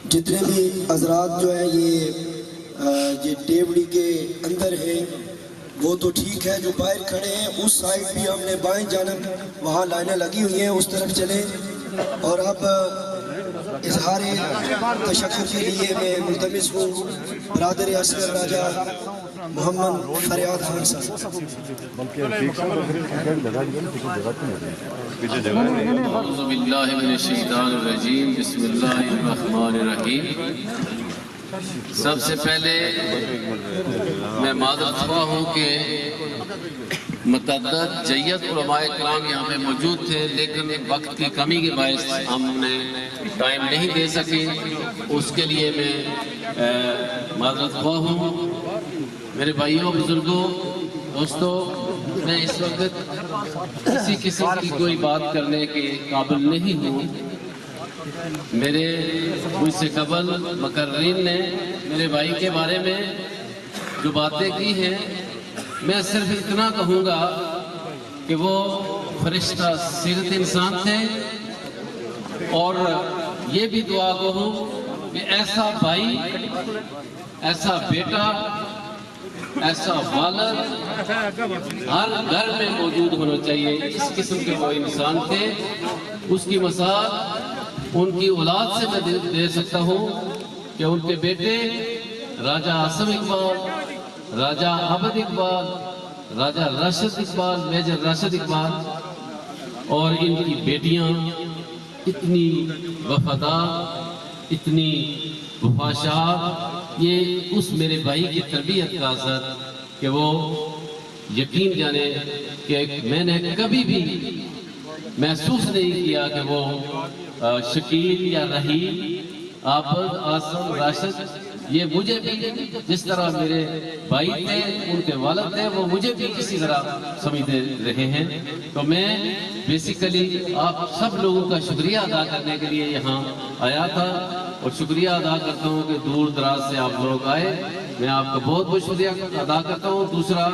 جتنے بھی حضرات جو ہیں یہ ٹیبڑی کے اندر ہیں وہ تو ٹھیک ہے، جو باہر کھڑے ہیں اس سائڈ بھی ہم نے بائیں جانب وہاں لائنیں لگی ہوئی ہیں، اس طرف چلیں۔ اور اب اظہار تشکر کے لیے میں ملتمس ہوں برادر اصغر راجہ محمد فریاد خان صاحب۔ اعوذ باللہ من الشیطان الرجیم، بسم اللہ الرحمن الرحیم۔ سب سے پہلے میں معذرت خواہ ہوں کہ متعدد جید علماء کرام یہاں پہ موجود تھے، لیکن وقت کی کمی کے باعث ہم نے ٹائم نہیں دے سکے، اس کے لیے میں معذرت خواہ ہوں۔ میرے بھائیوں، بزرگوں، دوستوں، میں اس وقت کسی قسم کی کوئی بات کرنے کے قابل نہیں ہوں۔ میرے مجھ سے قبل مقررین نے میرے بھائی کے بارے میں جو باتیں کی ہیں، میں صرف اتنا کہوں گا کہ وہ فرشتہ سیرت انسان تھے، اور یہ بھی دعا کہوں کہ ایسا بھائی، ایسا بیٹا، ایسا والد ہر گھر میں موجود ہونا چاہیے۔ اس قسم کے وہ انسان تھے، اس کی مثال ان کی اولاد سے میں دے سکتا ہوں کہ ان کے بیٹے راجہ عاصم اقبال، راجہ عابد اقبال، راجہ راشد اقبال، میجر راشد اقبال، اور ان کی بیٹیاں اتنی وفادار، اتنی وفاشار، یہ اس میرے بھائی کی تربیت کا اثر کہ وہ یقین جانے کہ میں نے کبھی بھی محسوس نہیں کیا کہ وہ شکیل یا رحیم، عابد، عاصم، راشد یہ مجھے بھی جس طرح میرے بھائی تھے ان کے والد تھے وہ مجھے بھی اسی طرح سمجھتے رہے ہیں. تو میں بیسیکلی آپ سب لوگوں کا شکریہ ادا کرنے کے لیے یہاں آیا تھا اور شکریہ ادا کرتا ہوں کہ دور دراز سے آپ لوگ آئے. میں آپ کا بہت بہت شکریہ ادا کرتا ہوں. دوسرا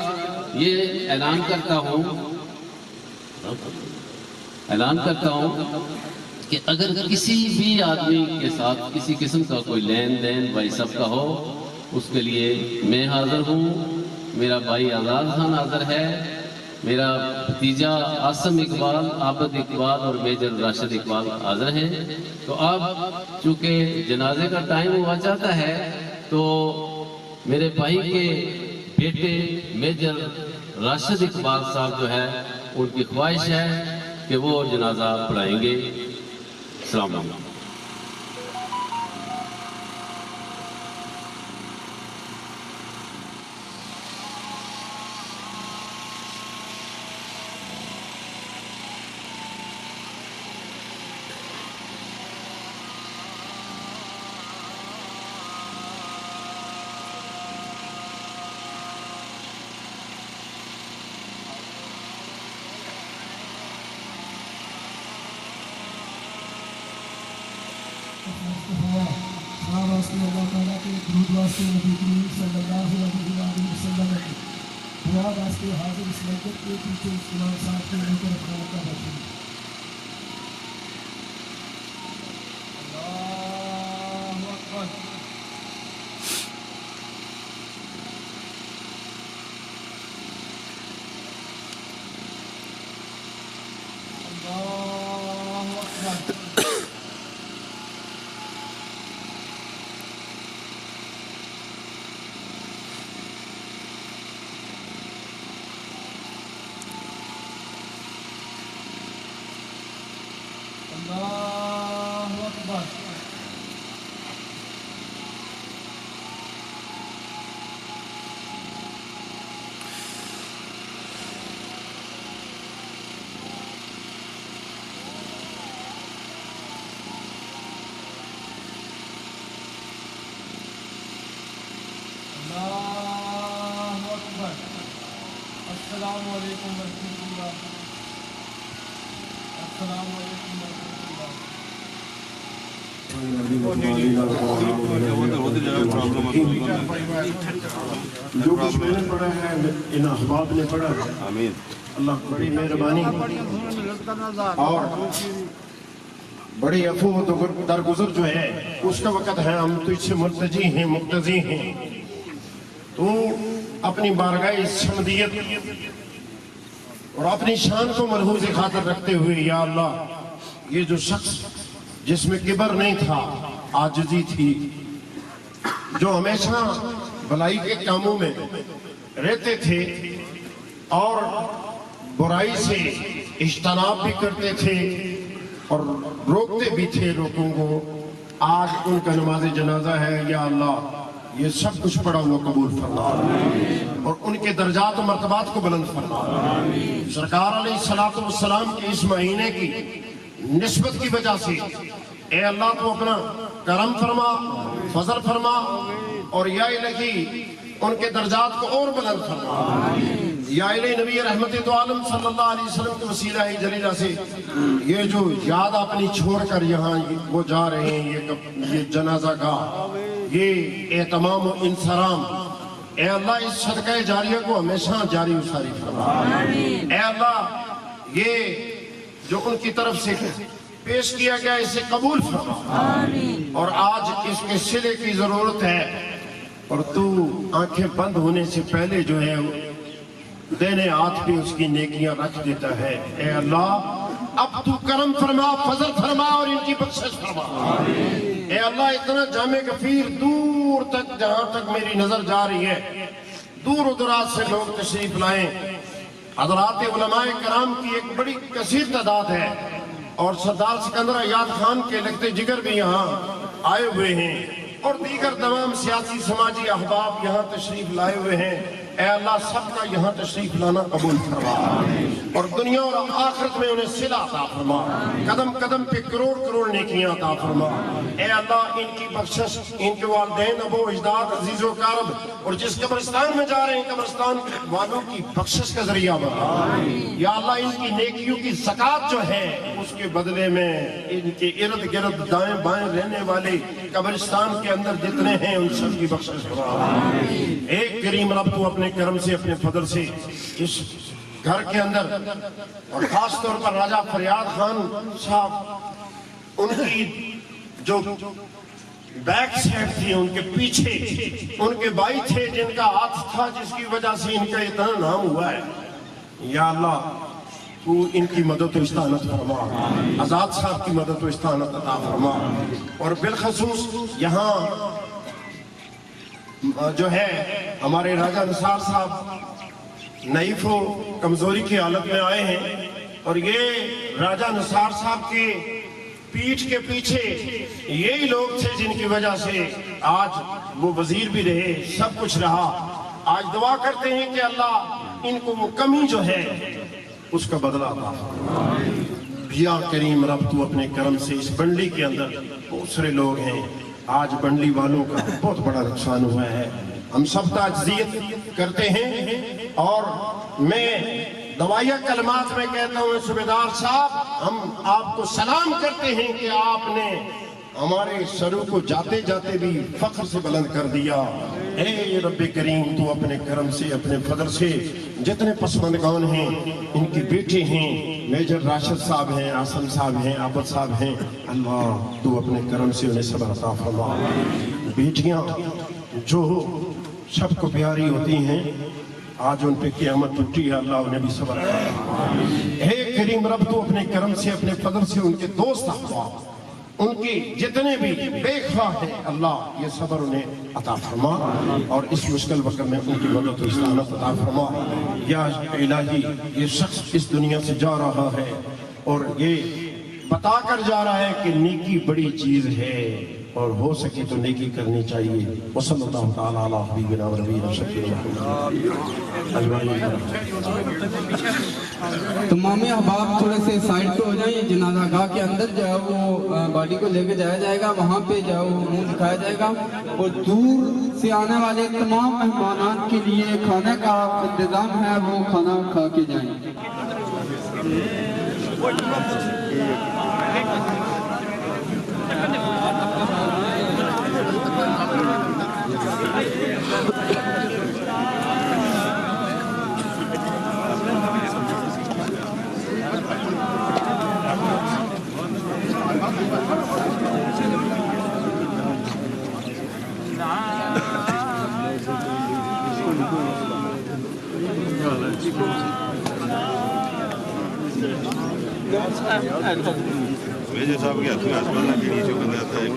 یہ اعلان کرتا ہوں کہ اگر کسی بھی آدمی کے ساتھ کسی قسم کا کوئی لین دین بھائی صاحب کا ہو اس کے لیے میں حاضر ہوں. میرا بھائی آزاد خان حاضر ہے, میرا بھتیجا عاصم اقبال, عابد اقبال اور میجر راشد اقبال حاضر ہیں. تو اب چونکہ جنازے کا ٹائم ہوا جاتا ہے تو میرے بھائی کے بیٹے میجر راشد اقبال صاحب جو ہے ان کی خواہش ہے کہ وہ جنازہ پڑھائیں گے. السلام علیکم. اللہ تعالیٰ کے درود واسطے نبی کریم صلی اللہ علیہ وسلم دعا واسطے حاضر اس لذت کے پیچھے اسلام صاحب کے لے کر اپنا کا رکھیں. اللہ اکبر. اللہ اکبر. اللہ اکبر. اللہ اکبر. السلام علیکم ورحمۃ اللہ. السلام علیکم ورحمۃ اللہ. جو کچھ میں نے پڑھا ہے ان احباب نے پڑھا ہے. آمین. اللہ بڑی مہربانی اور بڑی عفو و درگزر جو ہے اس کا وقت ہے. ہم تو اس سے مرتجی ہیں, مقتضی ہیں. تو اپنی بارگاہ شمدیت اور اپنی شان کو ملحوظ خاطر رکھتے ہوئے یا اللہ یہ جو شخص جس میں کبر نہیں تھا, عاجزی تھی, جو ہمیشہ بھلائی کے کاموں میں رہتے تھے اور برائی سے اجتناب بھی کرتے تھے اور روکتے بھی تھے لوگوں کو, آج ان کا نماز جنازہ ہے. یا اللہ یہ سب کچھ پڑا ہوا قبول فرما اور ان کے درجات و مرتبات کو بلند فرما. سرکار علیہ السلام کے اس مہینے کی نسبت کی وجہ سے اے اللہ تو اپنا کرم فرما, فضل فرما اور یا الہی ان کے درجات کو اور بلند فرما. یا الہی نبی رحمت دو عالم صلی اللہ علیہ وسلم کے وسیلہ جلیلہ سے یہ جو یاد اپنی چھوڑ کر یہاں وہ جا رہے ہیں, یہ جنازہ گاہ, یہ اہتمام و انصرام, اے اللہ اس صدقہ جاریہ کو ہمیشہ جاری و ساری فرما. اے اللہ یہ جو ان کی طرف سے پیش کیا گیا اسے قبول فرما. اور آج اس کے صلے کی ضرورت ہے اور تو آنکھیں بند ہونے سے پہلے جو ہے دینے ہاتھ پہ اس کی نیکیاں رکھ دیتا ہے. اے اللہ اب تو کرم فرما, فضل فرما اور ان کی بخشش فرما. اے اللہ اتنا جامع غفیر دور تک جہاں تک میری نظر جا رہی ہے دور و دراز سے لوگ تشریف لائیں. حضرات علماء کرام کی ایک بڑی کثیر تعداد ہے اور سردار سکندر ایاد خان کے لگتے جگر بھی یہاں آئے ہوئے ہیں اور دیگر تمام سیاسی سماجی احباب یہاں تشریف لائے ہوئے ہیں. اے اللہ سب کا یہاں تشریف لانا قبول فرما اور دنیا اور آخرت میں انہیں صلہ عطا فرما، قدم قدم پہ کروڑ کروڑ نیکیاں عطا فرما۔ اے اللہ ان کی بخشش، ان کے والدین، ابو اجداد، عزیز و اقارب اور جس قبرستان میں جا رہے ہیں قبرستان والوں کی بخشش کا ذریعہ بنا۔ یا اللہ ان کی نیکیوں کی زکوٰۃ جو ہے اس کے بدلے میں ان کے ارد گرد دائیں بائیں رہنے والے قبرستان کے اندر جتنے ہیں ان سب کی بخشش فرما۔ ایک کریم رب تو اپنے کرم سے، اپنے فضل سے اس گھر کے اندر اور خاص طور پر راجہ فریاد خان صاحب، ان کی جو بیک سائڈ تھی، ان کے پیچھے ان کے بھائی تھے جن کا ہاتھ تھا جس کی وجہ سے ان کا اتنا نام ہوا ہے، یا اللہ تو ان کی مدد و استعانت فرما، آزاد صاحب کی مدد و استعانت عطا فرما، اور بالخصوص یہاں جو ہے ہمارے راجہ نثار صاحب نحیف و کمزوری کی حالت میں آئے ہیں، اور یہ راجہ نثار صاحب کے پیٹھ کے پیچھے یہی لوگ تھے جن کی وجہ سے آج وہ وزیر بھی رہے، سب کچھ رہا۔ آج دعا کرتے ہیں کہ اللہ ان کو وہ کمی جو ہے اس کا بدلہ عطا فرما۔ یا کریم رب تو اپنے کرم سے اس بنڈلی کے اندر بہت سارے لوگ ہیں، آج بنڈلی والوں کا بہت بڑا نقصان ہوا ہے، ہم سب تعزیت کرتے ہیں، اور میں دوائیہ کلمات میں کہتا ہوں صوبیدار صاحب ہم آپ کو سلام کرتے ہیں کہ آپ نے ہمارے سروں کو جاتے جاتے بھی فخر سے بلند کر دیا۔ اے رب کریم تو اپنے کرم سے، اپنے فضل سے جتنے پسماندگان ہیں، ان کے بیٹے ہیں، میجر راشد صاحب ہیں، آسم صاحب ہیں، عابد صاحب ہیں، اللہ تو اپنے کرم سے انہیں صبر عطا فرما۔ بیٹیاں جو سب کو پیاری ہوتی ہیں، آج ان پہ قیامت ٹوٹی ہے، اللہ انہیں بھی صبر عطا فرما۔ اے کریم رب تو اپنے کرم سے، اپنے فضل سے ان کے دوست احباب، ان کی جتنے بھی بے خواہ ہیں، اللہ یہ صبر انہیں عطا فرما، اور اس مشکل وقت میں ان کی مدد و استعانت عطا فرما۔ یا الہی یہ شخص اس دنیا سے جا رہا ہے اور یہ بتا کر جا رہا ہے کہ نیکی بڑی چیز ہے اور ہو سکے تو نیکی کرنی چاہیے۔ وصلی اللہ تعالیٰ علی حبیبنا و نبینا شفیعنا محمد اجمعین۔ تمام احباب تھوڑے سے سائڈ پہ ہو جائیں، جنازہ گاہ کے اندر جو ہے وہ باڈی کو لے کے جایا جائے گا، وہاں پہ جو ہے وہ منہ دکھایا جائے گا، اور دور سے آنے والے تمام مہمانان کے لیے کھانے کا انتظام ہے، وہ کھانا کھا کے جائیں۔ میجر صاحب کے ہاتھ میں آسمان کی نیچے بندہ آتا ہے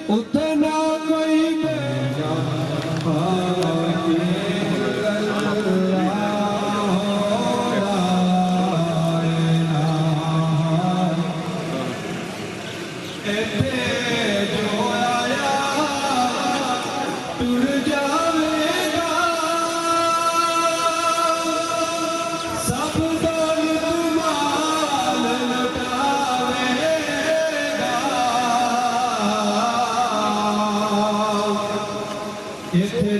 اتنا کوئی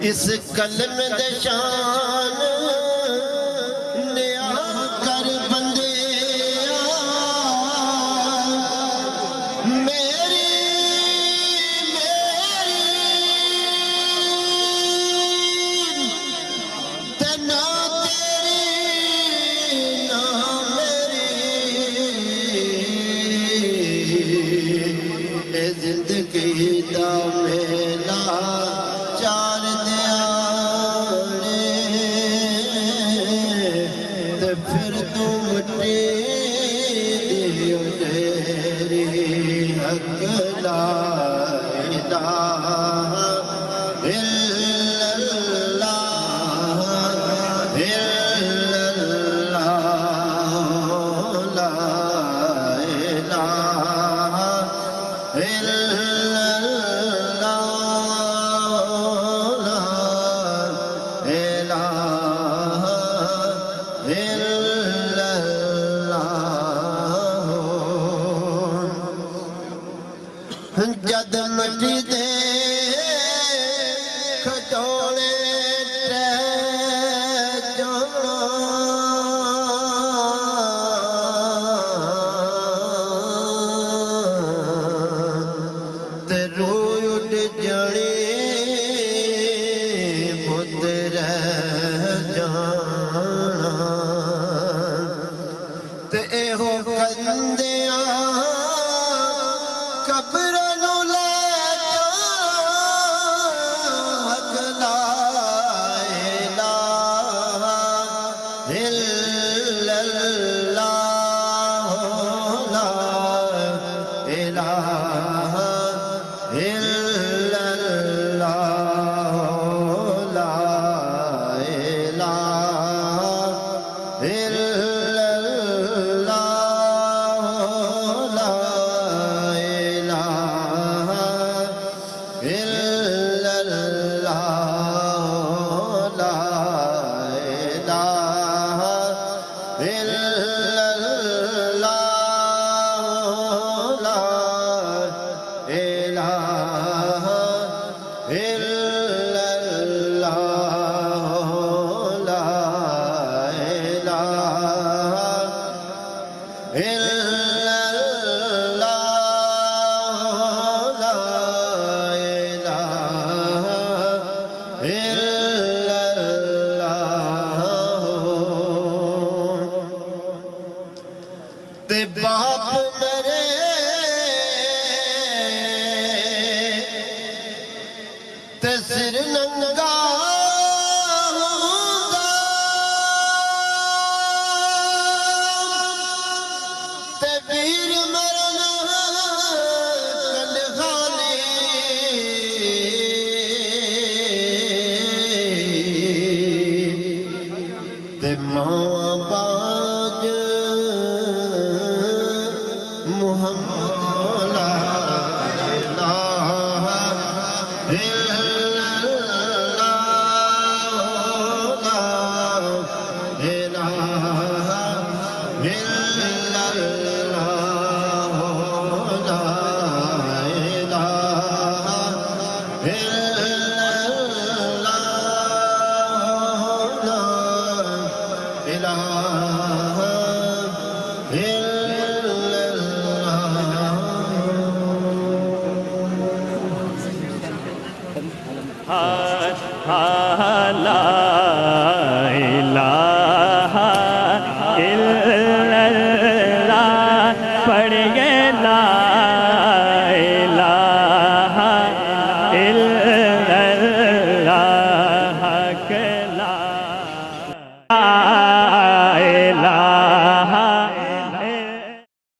اس قلم دے شان نیا کر بندے میری تنا تیری نا میری اے زندگی دا میلا چار دیانے تے پھر تو مٹی دیو تیری حق لا الہ الا اللہ الا اللہ لا الہ الا جد مٹی دے کھٹولے ٹہ جانا تے روح اٹھ جانی بت رہ جانا تے ایہو کندیاں قبر نو لے جا حق لا الہ الا اللہ لا الہ الا اللہ لا الہ الا اللہ لا تے باپ میرے تے سر ننگا ہوندا تے ویر مرنا کنڈخانے تے ماں باج محمد لا الہ الا اللہ لا الہ الا اللہ لا الہ